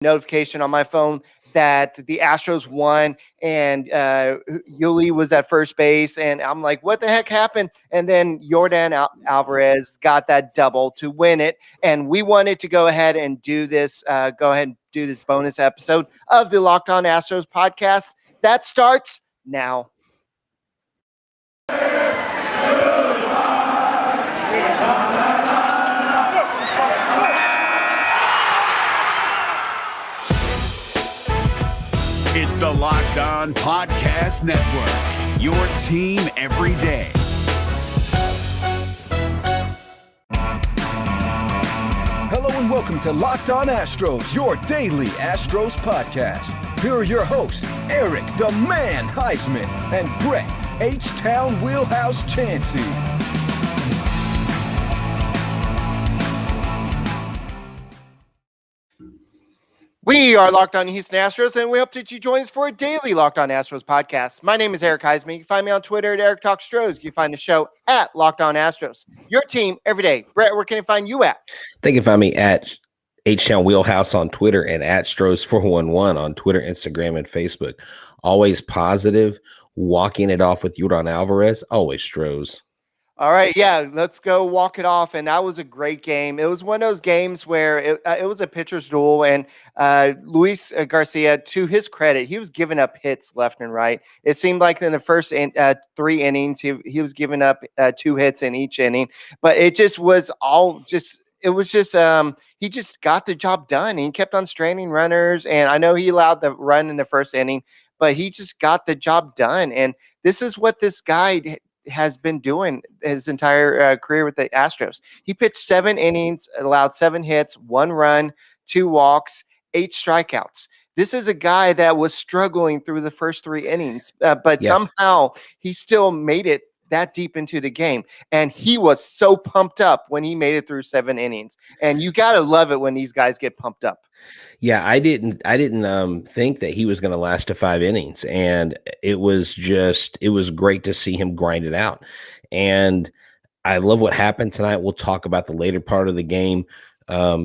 notification on my phone that the Astros won and Yuli was at first base. And I'm like, what the heck happened? And then Yordan Alvarez got that double to win it. And we wanted to go ahead and do this, bonus episode of the Locked On Astros podcast that starts now. It's the Locked On Podcast Network, your team every day. Hello and welcome to Locked On Astros, your daily Astros podcast. Here are your hosts, Eric the Man Huysman and Brett H-Town Wheelhouse Chancey. We are Locked On Houston Astros, and we hope that you join us for a daily Locked On Astros podcast. My name is Eric Huysman. You can find me on Twitter at Eric Talks Stros. You can find the show at Locked On Astros. Your team every day. Brett, where can I find you at? They can find me at H-Town Wheelhouse on Twitter and at Stros411 on Twitter, Instagram, and Facebook. Always positive, walking it off with Yordan Alvarez. Always Stros. All right, yeah, let's go walk it off. And that was a great game. It was one of those games where it was a pitcher's duel, and Luis Garcia, to his credit, he was giving up hits left and right. It seemed like in the first 3 innings, he was giving up 2 hits in each inning, but it just was he just got the job done. He kept on straining runners, and I know he allowed the run in the first inning, but he just got the job done. And this is what this guy has been doing his entire career with the Astros. He pitched 7 innings, allowed 7 hits, 1 run, 2 walks, 8 strikeouts. This is a guy that was struggling through the first 3 innings, but somehow he still made it that deep into the game. And he was so pumped up when he made it through 7 innings. And you got to love it when these guys get pumped up. Yeah, I didn't think that he was going to last to 5 innings, and it was great to see him grind it out. And I love what happened tonight. We'll talk about the later part of the game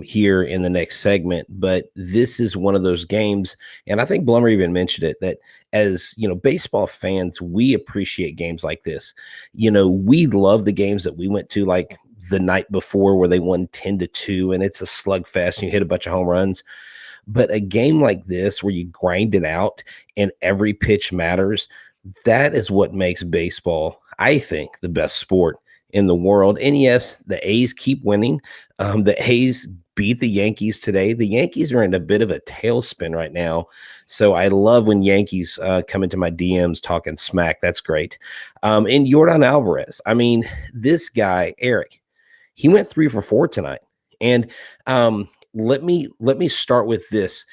here in the next segment, but this is one of those games, and I think Blummer even mentioned it, that as baseball fans, we appreciate games like this. We love the games that we went to, like the night before where they won 10-2 and it's a slugfest and you hit a bunch of home runs. But a game like this where you grind it out and every pitch matters, that is what makes baseball, I think, the best sport in the world. And yes, the A's keep winning. The A's beat the Yankees today. The Yankees are in a bit of a tailspin right now. So I love when Yankees come into my DMs talking smack. That's great. And Yordan Alvarez, I mean, this guy, Eric, he went 3 for 4 tonight. And let me start with this.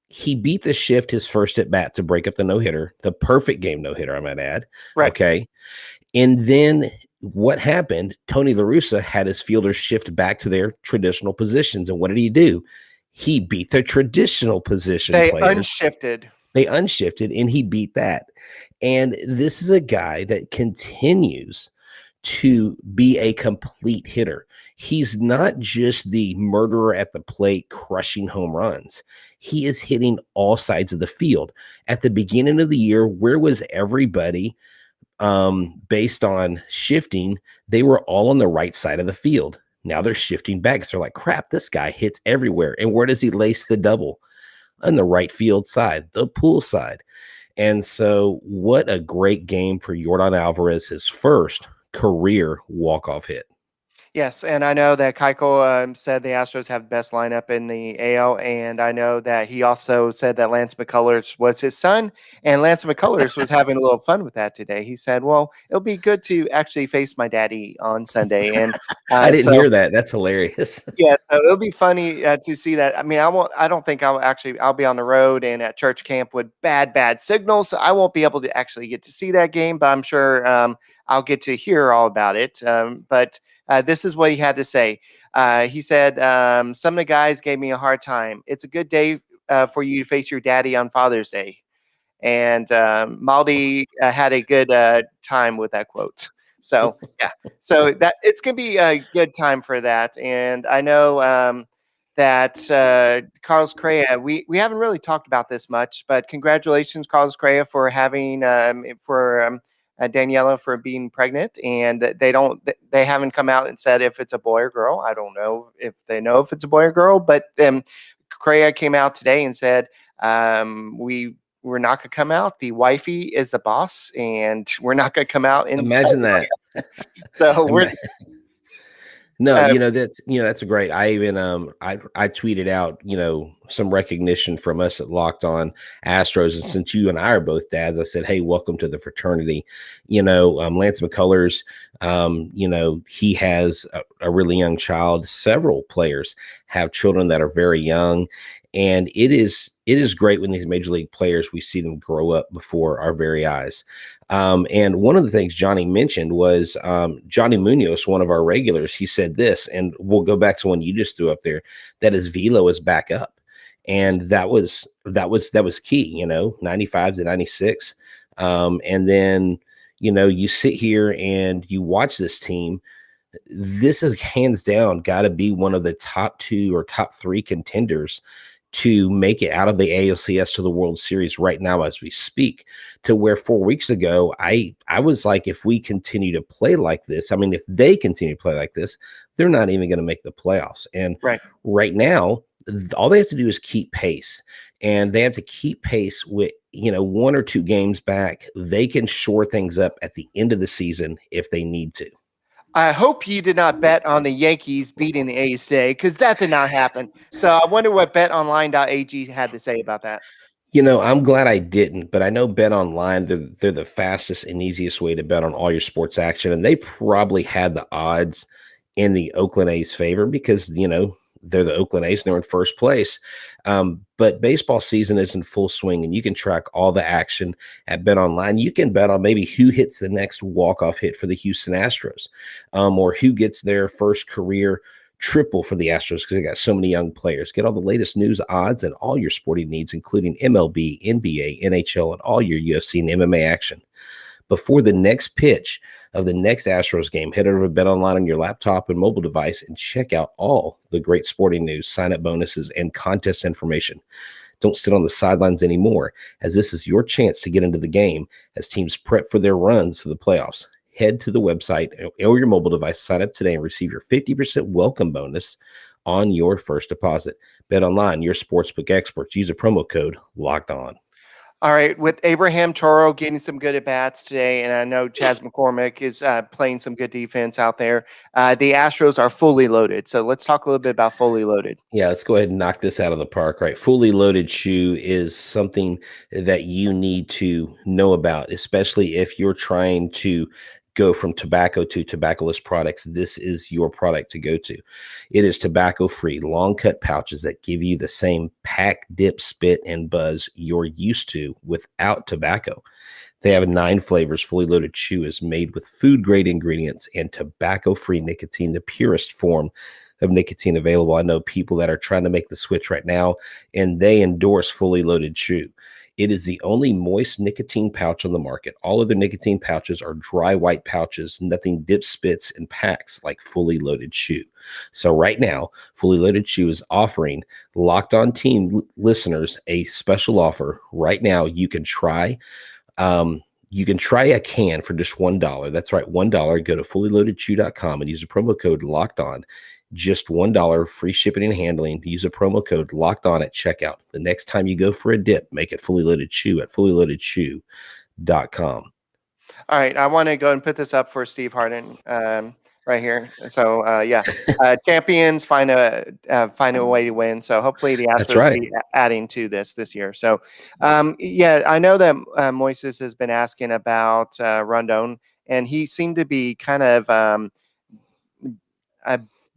He beat the shift his first at bat to break up the no-hitter, the perfect game no-hitter, I might add. Right. Okay. And then what happened? Tony La Russa had his fielders shift back to their traditional positions. And what did he do? He beat their traditional position players. They unshifted, and he beat that. And this is a guy that continues to be a complete hitter. He's not just the murderer at the plate crushing home runs. He is hitting all sides of the field. At the beginning of the year, where was everybody based on shifting? They were all on the right side of the field. Now they're shifting back. So they're like, crap, this guy hits everywhere. And where does he lace the double? On the right field side, the pool side. And so what a great game for Yordan Alvarez, his first career walk-off hit. Yes, and I know that Keuchel said the Astros have the best lineup in the AL, and I know that he also said that Lance McCullers was his son, and Lance McCullers was having a little fun with that today. He said, well, it'll be good to actually face my daddy on Sunday. And I didn't hear that. That's hilarious. Yeah, so it'll be funny to see that. I mean, I don't think I'll be on the road and at church camp with bad signals, so I won't be able to actually get to see that game, but I'm sure I'll get to hear all about it. But this is what he had to say. He said, some of the guys gave me a hard time. It's a good day for you to face your daddy on Father's Day. And Maldi had a good time with that quote. So, yeah. So that it's going to be a good time for that. And I know that Carlos Correa, we haven't really talked about this much, but congratulations, Carlos Correa, for having Daniela for being pregnant, and they haven't come out and said if it's a boy or girl. I don't know if they know if it's a boy or girl, but Correa came out today and said we're not going to come out. The wifey is the boss, and we're not going to come out and Imagine that. So we're. No, that's a great. I even I tweeted out, some recognition from us at Locked On Astros, and since you and I are both dads, I said, hey, welcome to the fraternity. Lance McCullers, he has a really young child. Several players have children that are very young, and it is great when these major league players, we see them grow up before our very eyes. And one of the things Johnny mentioned was Johnny Munoz, one of our regulars. He said this, and we'll go back to one you just threw up there, that his velo is back up, and that was key. 95 to 96, and then you sit here and you watch this team. This is hands down got to be one of the top 2 or top 3 contenders to make it out of the ALCS to the World Series right now as we speak, to where 4 weeks ago, I was like, if we continue to play like this, if they continue to play like this, they're not even going to make the playoffs. And right now, all they have to do is keep pace, and they have to keep pace with, 1 or 2 games back. They can shore things up at the end of the season if they need to. I hope you did not bet on the Yankees beating the A's today, because that did not happen. So I wonder what betonline.ag had to say about that. I'm glad I didn't, but I know Bet Online, they're the fastest and easiest way to bet on all your sports action, and they probably had the odds in the Oakland A's favor because, they're the Oakland A's and they're in first place. But baseball season is in full swing, and you can track all the action at Bet Online. You can bet on maybe who hits the next walk-off hit for the Houston Astros, or who gets their first career triple for the Astros because they got so many young players. Get all the latest news, odds, and all your sporting needs, including MLB, NBA, NHL, and all your UFC and MMA action. Before the next pitch of the next Astros game, head over to BetOnline on your laptop and mobile device and check out all the great sporting news, sign-up bonuses, and contest information. Don't sit on the sidelines anymore, as this is your chance to get into the game as teams prep for their runs to the playoffs. Head to the website or your mobile device, sign up today, and receive your 50% welcome bonus on your first deposit. BetOnline, your sportsbook experts. Use a promo code LOCKEDON. All right, with Abraham Toro getting some good at-bats today, and I know Chas McCormick is playing some good defense out there, the Astros are fully loaded. So let's talk a little bit about fully loaded. Yeah, let's go ahead and knock this out of the park, right? Fully loaded shoe is something that you need to know about, especially if you're trying to go from tobacco to tobaccoless products. This is your product to go to. It is tobacco-free, long-cut pouches that give you the same pack, dip, spit, and buzz you're used to without tobacco. They have 9 flavors. Fully loaded chew is made with food-grade ingredients and tobacco-free nicotine, the purest form of nicotine available. I know people that are trying to make the switch right now, and they endorse fully loaded chew. It is the only moist nicotine pouch on the market. All other nicotine pouches are dry white pouches, nothing dips, spits, and packs like fully loaded chew. So right now, fully loaded chew is offering Locked On Team listeners a special offer. Right now, you can try a can for just $1. That's right, $1. Go to fullyloadedchew.com and use the promo code Locked On. Just $1, free shipping and handling. Use a promo code Locked On at checkout. The next time you go for a dip, make it fully loaded chew at fullyloadedchew.com. All right, I want to go and put this up for Steve Harden right here. So champions find a way to win. So hopefully the Astros will be adding to this year. So I know that Moises has been asking about Rondon, and he seemed to be kind of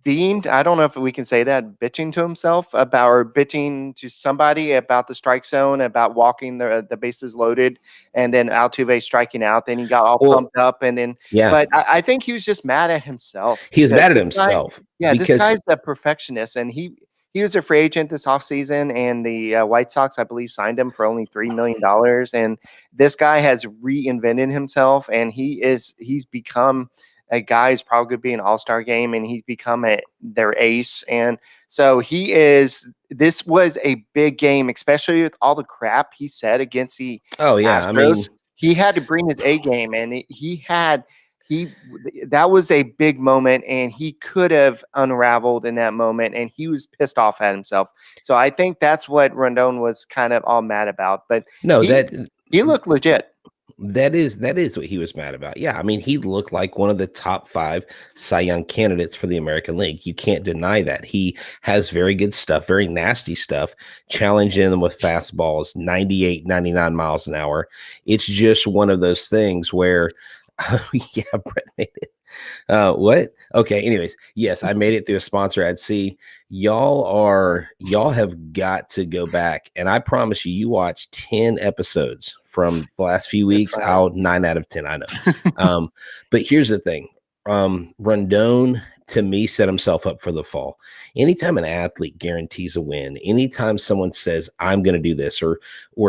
I don't know if we can say that, bitching to himself about, or bitching to somebody about the strike zone, about walking the bases loaded, and then Altuve striking out. Then he got all pumped up, and then but I think he was just mad at himself. He was mad at himself. This guy's the perfectionist, and he was a free agent this offseason, and the White Sox, I believe, signed him for only $3 million. And this guy has reinvented himself, and he's become a guy who's probably going to be an all-star game, and he's become their ace. And so this was a big game, especially with all the crap he said against the Oh yeah, I mean, Astros. He had to bring his A game, and that was a big moment, and he could have unraveled in that moment, and he was pissed off at himself. So I think that's what Rondon was kind of all mad about. But no, he looked legit. that is what he was mad about. Yeah, I mean, he looked like one of the top 5 Cy Young candidates for the American League. You can't deny that. He has very good stuff, very nasty stuff, challenging them with fastballs, 98, 99 miles an hour. It's just one of those things where, yeah, Brett made it. What? Okay. Anyways, yes, I made it through a sponsor ad. See, y'all have got to go back, and I promise you watch 10 episodes from the last few weeks. I'll 9 out of 10. I know. But here's the thing. Rondon to me set himself up for the fall. Anytime an athlete guarantees a win, anytime someone says I'm going to do this, or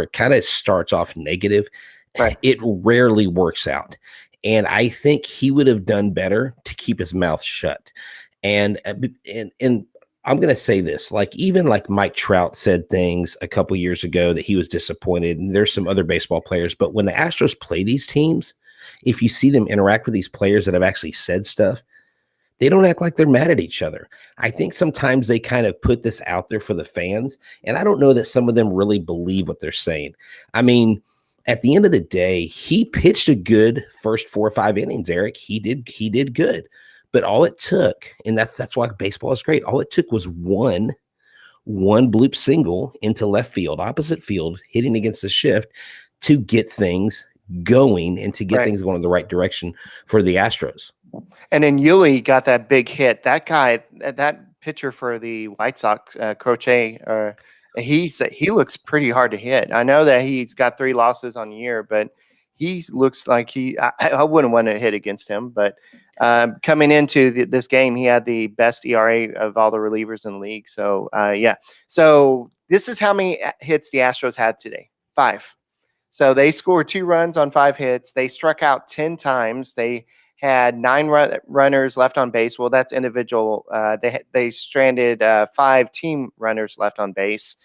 it kind of starts off negative, right, it rarely works out. And I think he would have done better to keep his mouth shut. And I'm going to say this, even Mike Trout said things a couple years ago that he was disappointed. And there's some other baseball players, but when the Astros play these teams, if you see them interact with these players that have actually said stuff, they don't act like they're mad at each other. I think sometimes they kind of put this out there for the fans. And I don't know that some of them really believe what they're saying. I mean, at the end of the day, he pitched a good first 4 or 5 innings, Eric. He did good. But all it took, and that's why baseball is great, all it took was one bloop single into left field, opposite field, hitting against the shift to get things going and to get things going in the right direction for the Astros. And then Yuli got that big hit. That guy, that pitcher for the White Sox, Croce, he looks pretty hard to hit. I know that he's got 3 losses on the year, but he looks like I wouldn't want to hit against him. But coming into this game, he had the best ERA of all the relievers in the league. So, yeah. So this is how many hits the Astros had today. 5. So they scored 2 runs on 5 hits. They struck out 10 times. They had 9 runners left on base. Well, that's individual. They stranded 5 team runners left on base.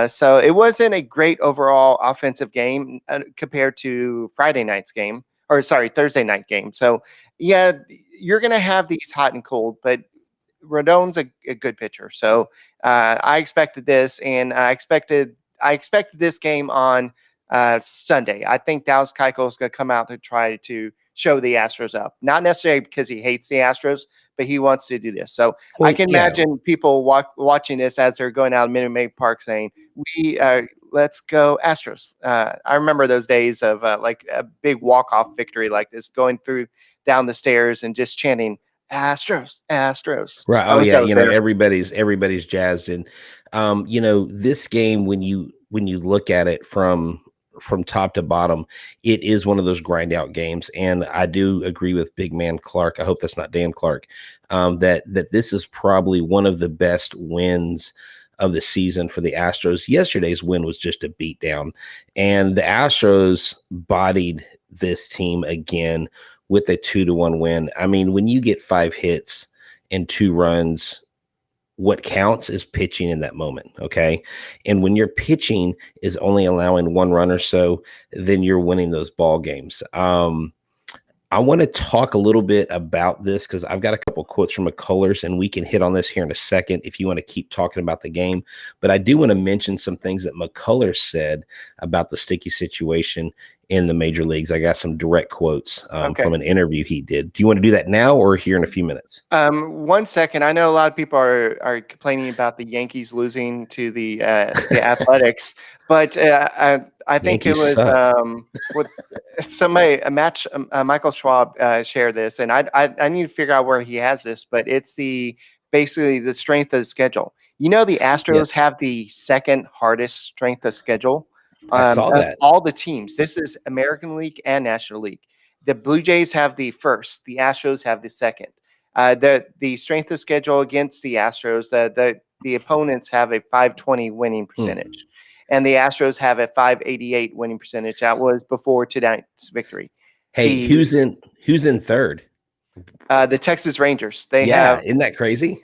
So it wasn't a great overall offensive game compared to Thursday night game. So, yeah, you're going to have these hot and cold, but Rodon's a good pitcher. So I expected this, and I expected this game on Sunday. I think Dallas Keuchel is going to come out to try to show the Astros up, not necessarily because he hates the Astros, but he wants to do this. So I can imagine people watching this as they're going out of Minute Maid Park saying, let's go Astros. I remember those days of like a big walk-off victory like this, going down the stairs and just chanting Astros, Astros. Right. Oh yeah. Everybody's jazzed. And, this game, when you look at it from top to bottom, it is one of those grind out games. And I do agree with big man Clark. I hope that's not Dan Clark. That this is probably one of the best wins of the season for the Astros. Yesterday's win was just a beatdown, and the Astros bodied this team again with a 2-1 win. I mean, when you get 5 hits and 2 runs, what counts is pitching in that moment, okay? And when your pitching is only allowing 1 run or so, then you're winning those ball games. I want to talk a little bit about this because I've got a couple quotes from McCullers, and we can hit on this here in a second if you want to keep talking about the game. But I do want to mention some things that McCullers said about the sticky situation in the major leagues. I got some direct quotes from an interview he did. Do you want to do that now or here in a few minutes? 1 second. I know a lot of people are complaining about the Yankees losing to the Athletics, but I think Yankees it was what somebody Michael Schwab shared this, and I need to figure out where he has this, but it's basically the strength of the schedule. The Astros have the second hardest strength of schedule. I saw that. All the teams. This is American League and National League. The Blue Jays have the first. The Astros have the second. The strength of schedule against the Astros, the opponents have a .520 winning percentage, and the Astros have a .588 winning percentage. That was before tonight's victory. Hey, who's in third? The Texas Rangers. They Yeah, have isn't that crazy?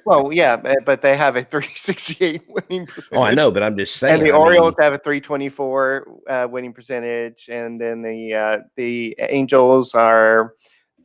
well, yeah, but they have a 368 winning Oh, I percentage. know, but I'm just And saying. the I mean, Orioles have a 324 winning percentage, and then the Angels are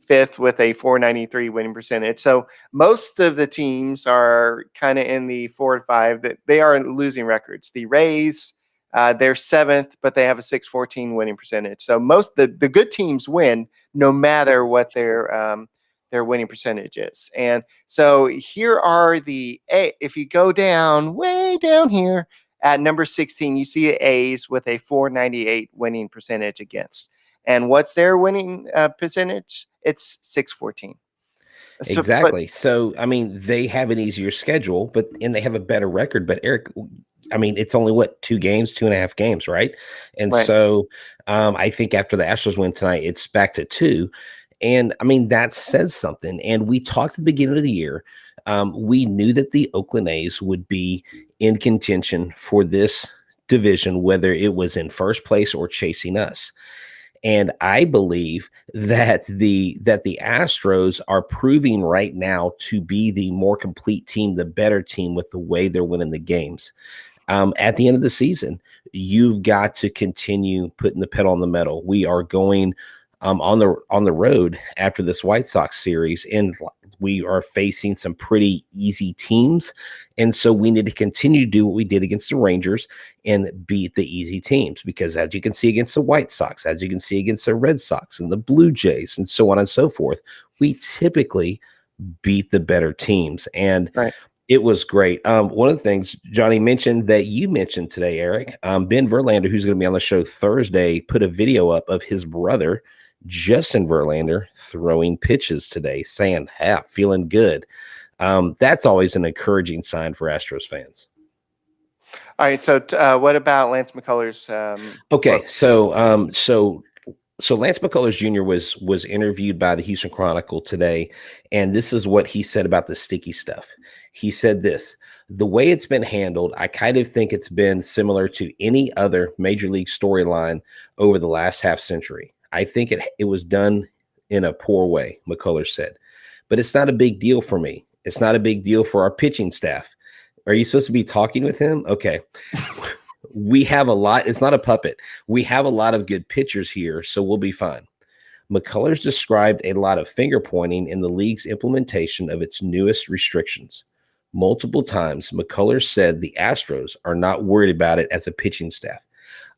fifth with a 493 winning percentage. So most of the teams are kind of in the 4 and 5. That they are losing records. The Rays, they're seventh, but they have a 614 winning percentage. So most the good teams win no matter what their winning percentage is. And so here are if you go down way down here at number 16, you see the A's with a 498 winning percentage against. And what's their winning percentage? It's 614. So, but exactly. So, I mean, they have an easier schedule, and they have a better record. But Eric, I mean, it's only what, 2 games, 2.5 games, right? And right, so, I think after the Astros win tonight, it's back to 2. And I mean, that says something. And we talked at the beginning of the year. We knew that the Oakland A's would be in contention for this division, whether it was in first place or chasing us. And I believe that the Astros are proving right now to be the more complete team, the better team with the way they're winning the games. At the end of the season, you've got to continue putting the pedal on the metal. We are going on the road after this White Sox series, and we are facing some pretty easy teams. And so we need to continue to do what we did against the Rangers and beat the easy teams, because as you can see against the White Sox, as you can see against the Red Sox and the Blue Jays and so on and so forth, we typically beat the better teams. And right. it was great. One of the things Johnny mentioned that you mentioned today, Eric, Ben Verlander, who's going to be on the show Thursday, put a video up of his brother, Justin Verlander, throwing pitches today, saying, "Hey, feeling good." That's always an encouraging sign for Astros fans. All right. So what about Lance McCullers? Okay, so Lance McCullers Jr. was interviewed by the Houston Chronicle today, and this is what he said about the sticky stuff. He said this: the way it's been handled, I kind of think it's been similar to any other major league storyline over the last half century. I think it was done in a poor way, McCullers said, but it's not a big deal for me. It's not a big deal for our pitching staff. Are you supposed to be talking with him? Okay. We have a lot. It's not a puppet. We have a lot of good pitchers here, so we'll be fine. McCullers described a lot of finger pointing in the league's implementation of its newest restrictions. Multiple times, McCullers said the Astros are not worried about it as a pitching staff.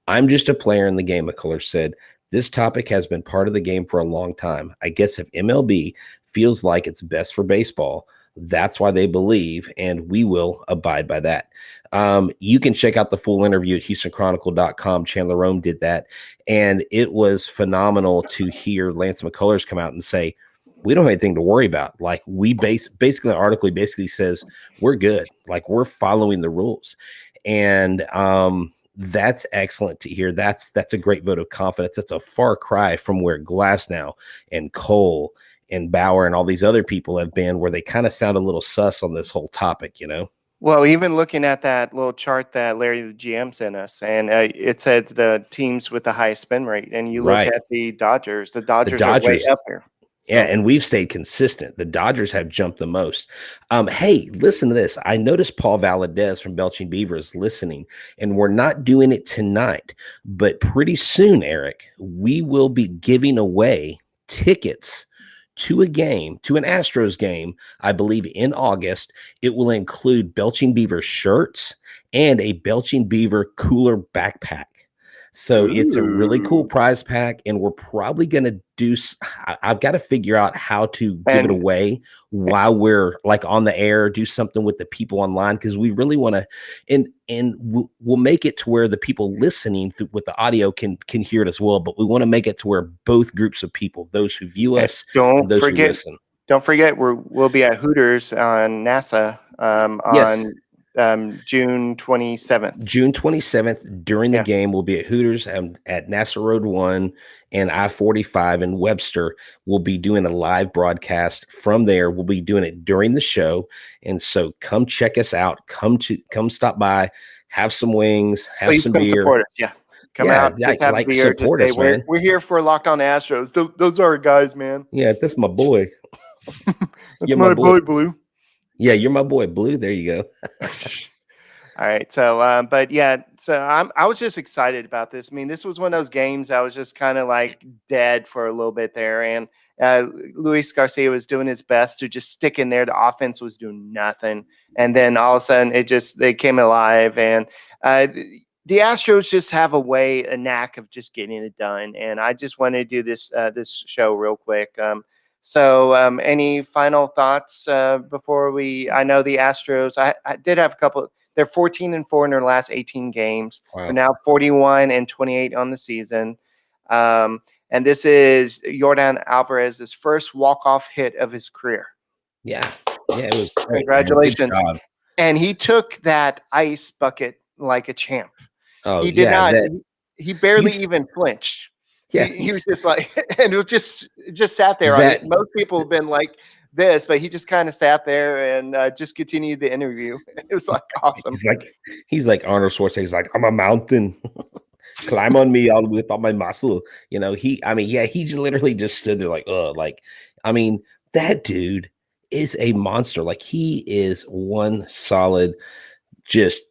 I'm just a player in the game, McCullers said. This topic has been part of the game for a long time. I guess if MLB feels like it's best for baseball, that's why they believe, and we will abide by that. You can check out the full interview at HoustonChronicle.com. Chandler Rome did that, and it was phenomenal to hear Lance McCullers come out and say, we don't have anything to worry about. Like, we basically, the article basically says we're good. Like, we're following the rules. And that's excellent to hear. That's a great vote of confidence. That's a far cry from where Glasnow and Cole and Bauer and all these other people have been, where they kind of sound a little sus on this whole topic, you know? Well, even looking at that little chart that Larry, the GM, sent us, and it said the teams with the highest spin rate, and you look Right. at the Dodgers are way up there. Yeah, and we've stayed consistent. The Dodgers have jumped the most. Hey, listen to this. I noticed Paul Valadez from Belching Beaver is listening, and we're not doing it tonight, but pretty soon, Eric, we will be giving away tickets to a game, to an Astros game, I believe in August. It will include Belching Beaver shirts and a Belching Beaver cooler backpack. So it's a really cool prize pack, and we're probably going to do I've got to figure out how to give it away while we're like on the air, do something with the people online, because we really want to, and we'll make it to where the people listening with the audio can hear it as well, but we want to make it to where both groups of people, those who view us and those who listen. Don't forget, we'll be at Hooters on NASA Yes. on June 27th. June 27th during the game, we'll be at Hooters at NASA Road 1 and I-45 in Webster. We'll be doing a live broadcast from there. We'll be doing it during the show. And so come check us out. Come stop by, have some wings, have Please some come beer. support us. Yeah. come out, just have a like beer, just support say us, man. we're here for Locked On Astros. Those are our guys, man. Yeah, that's my boy. That's You're my my boy. boy, Blue. Yeah, you're my boy, Blue. There you go. All right. So, but yeah, so I was just excited about this. I mean, this was one of those games I was just kind of like dead for a little bit there. And Luis Garcia was doing his best to just stick in there. The offense was doing nothing. And then all of a sudden they came alive. And the Astros just have a knack of just getting it done. And I just want to do this show real quick. Any final thoughts before I know the Astros, I did have a couple. They're 14-4 in their last 18 games. Wow. They're now 41-28 on the season. And this is Yordan Alvarez's first walk-off hit of his career. Yeah, it was great. Congratulations. And he took that ice bucket like a champ. Oh, he did not. He barely even flinched. Yeah, he was just like, and it was just sat there. I mean, most people have been like this, but he just kind of sat there and just continued the interview. It was like awesome. He's like Arnold Schwarzenegger. He's like, I'm a mountain. Climb on me all with all my muscle. You know, he literally just stood there like, that dude is a monster. Like, he is one solid, just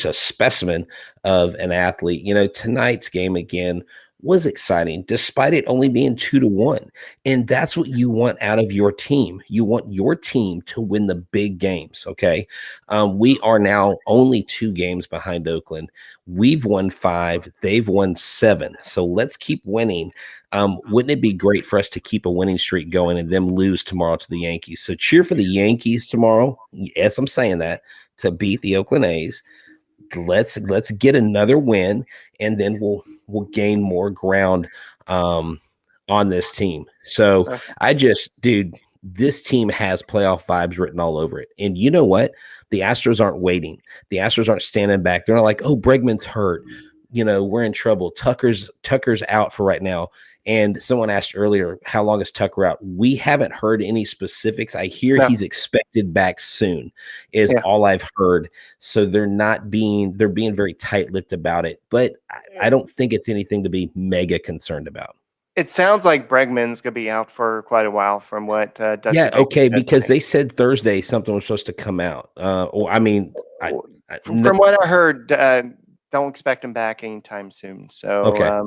a specimen of an athlete. You know, tonight's game again was exciting, despite it only being 2-1. And that's what you want out of your team. You want your team to win the big games. Okay. We are now only 2 games behind Oakland. We've won 5. They've won 7. So let's keep winning. Wouldn't it be great for us to keep a winning streak going and them lose tomorrow to the Yankees? So cheer for the Yankees tomorrow. Yes, I'm saying that, to beat the Oakland A's. Let's get another win, and then we'll gain more ground on this team. So this team has playoff vibes written all over it. And you know what? The Astros aren't waiting. The Astros aren't standing back. They're not like, oh, Bregman's hurt. You know, we're in trouble. Tucker's out for right now. And someone asked earlier, how long is Tucker out? We haven't heard any specifics. I hear he's expected back soon, is all I've heard. So they're being very tight-lipped about it. But I don't think it's anything to be mega concerned about. It sounds like Bregman's going to be out for quite a while from what Dusty Baker said because today. They said Thursday something was supposed to come out. From what I heard, don't expect him back anytime soon. So, okay.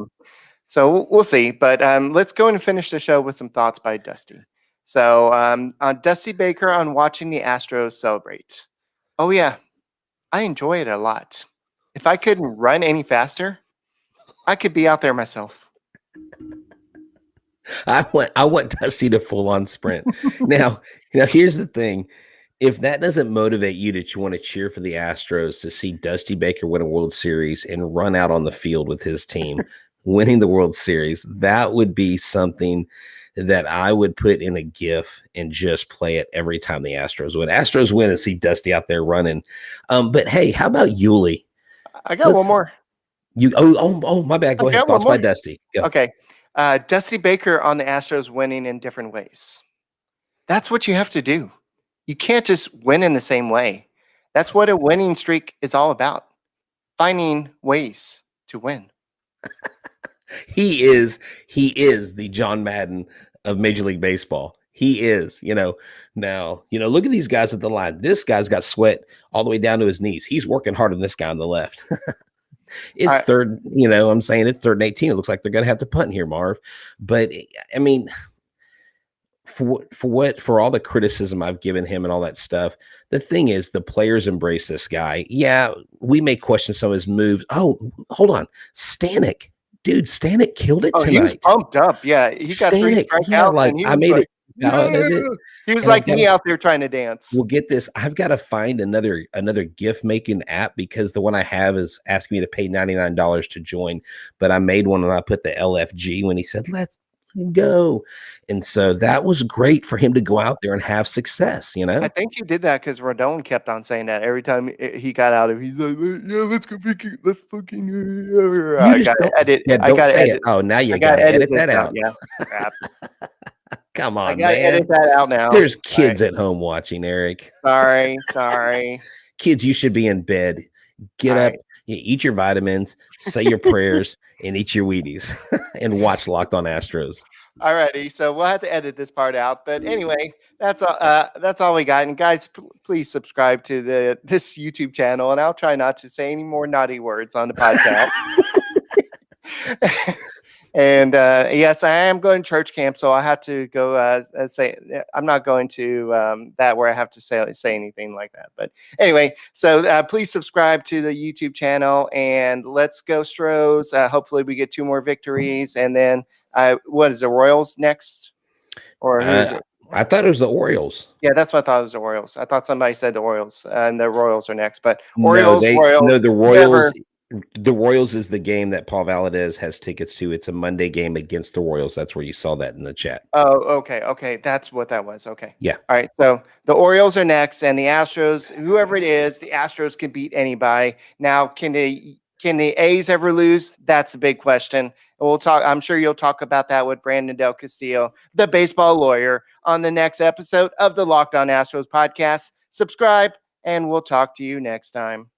So we'll see, but let's go and finish the show with some thoughts by Dusty. So on Dusty Baker on watching the Astros celebrate. Oh yeah, I enjoy it a lot. If I couldn't run any faster, I could be out there myself. I want Dusty to full on sprint. Now here's the thing. If that doesn't motivate you to want to cheer for the Astros to see Dusty Baker win a World Series and run out on the field with his team, winning the World Series, that would be something that I would put in a GIF and just play it every time the Astros win. Astros win and see Dusty out there running. But hey, how about Yuli? I got one more. My bad. Go ahead. Thoughts by Dusty. Go. Okay. Dusty Baker on the Astros winning in different ways. That's what you have to do. You can't just win in the same way. That's what a winning streak is all about. Finding ways to win. He is the John Madden of Major League Baseball. He is, now, look at these guys at the line. This guy's got sweat all the way down to his knees. He's working harder than this guy on the left. It's third, I'm saying it's 3rd and 18. It looks like they're going to have to punt here, Marv. But I mean, for all the criticism I've given him and all that stuff, the thing is the players embrace this guy. Yeah, we may question some of his moves. Oh, hold on. Stanek. Dude, Stanek killed it tonight. He was pumped up. Yeah, he got 3 strikeouts. I made it. He was like me out there trying to dance. Well, get this. I've got to find another gift making app because the one I have is asking me to pay $99 to join. But I made one and I put the LFG when he said, let's go. And so that was great for him to go out there and have success, I think he did that because Rodon kept on saying that every time he got out of, he's like, yeah, let's fucking. I got to edit. Yeah, don't say it. Oh, now you got to edit that out. Yeah. Come on, I gotta man. Edit that out now. There's kids at home watching, Eric. Sorry. Kids, you should be in bed. Get up. Yeah, eat your vitamins, say your prayers, and eat your Wheaties, and watch Locked On Astros. All righty, so we'll have to edit this part out. But anyway, that's all we got. And guys, please subscribe to this YouTube channel, and I'll try not to say any more naughty words on the podcast. And yes, I am going to church camp, so I have to go say I'm not going to that where I have to say anything like that. But anyway, so please subscribe to the YouTube channel, and let's go Stros. Hopefully, we get 2 more victories, and then what is the Royals next, or who is it? I thought it was the Orioles. Yeah, that's what I thought it was the Orioles. I thought somebody said the Orioles, and the Royals are next. But Orioles, Royals. No, the Royals. The Royals is the game that Paul Valadez has tickets to. It's a Monday game against the Royals. That's where you saw that in the chat. Oh, okay. That's what that was. Okay. Yeah. All right. So the Orioles are next, and the Astros, whoever it is, the Astros can beat anybody. Now, can the A's ever lose? That's a big question. And we'll talk. I'm sure you'll talk about that with Brandon Del Castillo, the baseball lawyer, on the next episode of the Locked On Astros podcast. Subscribe, and we'll talk to you next time.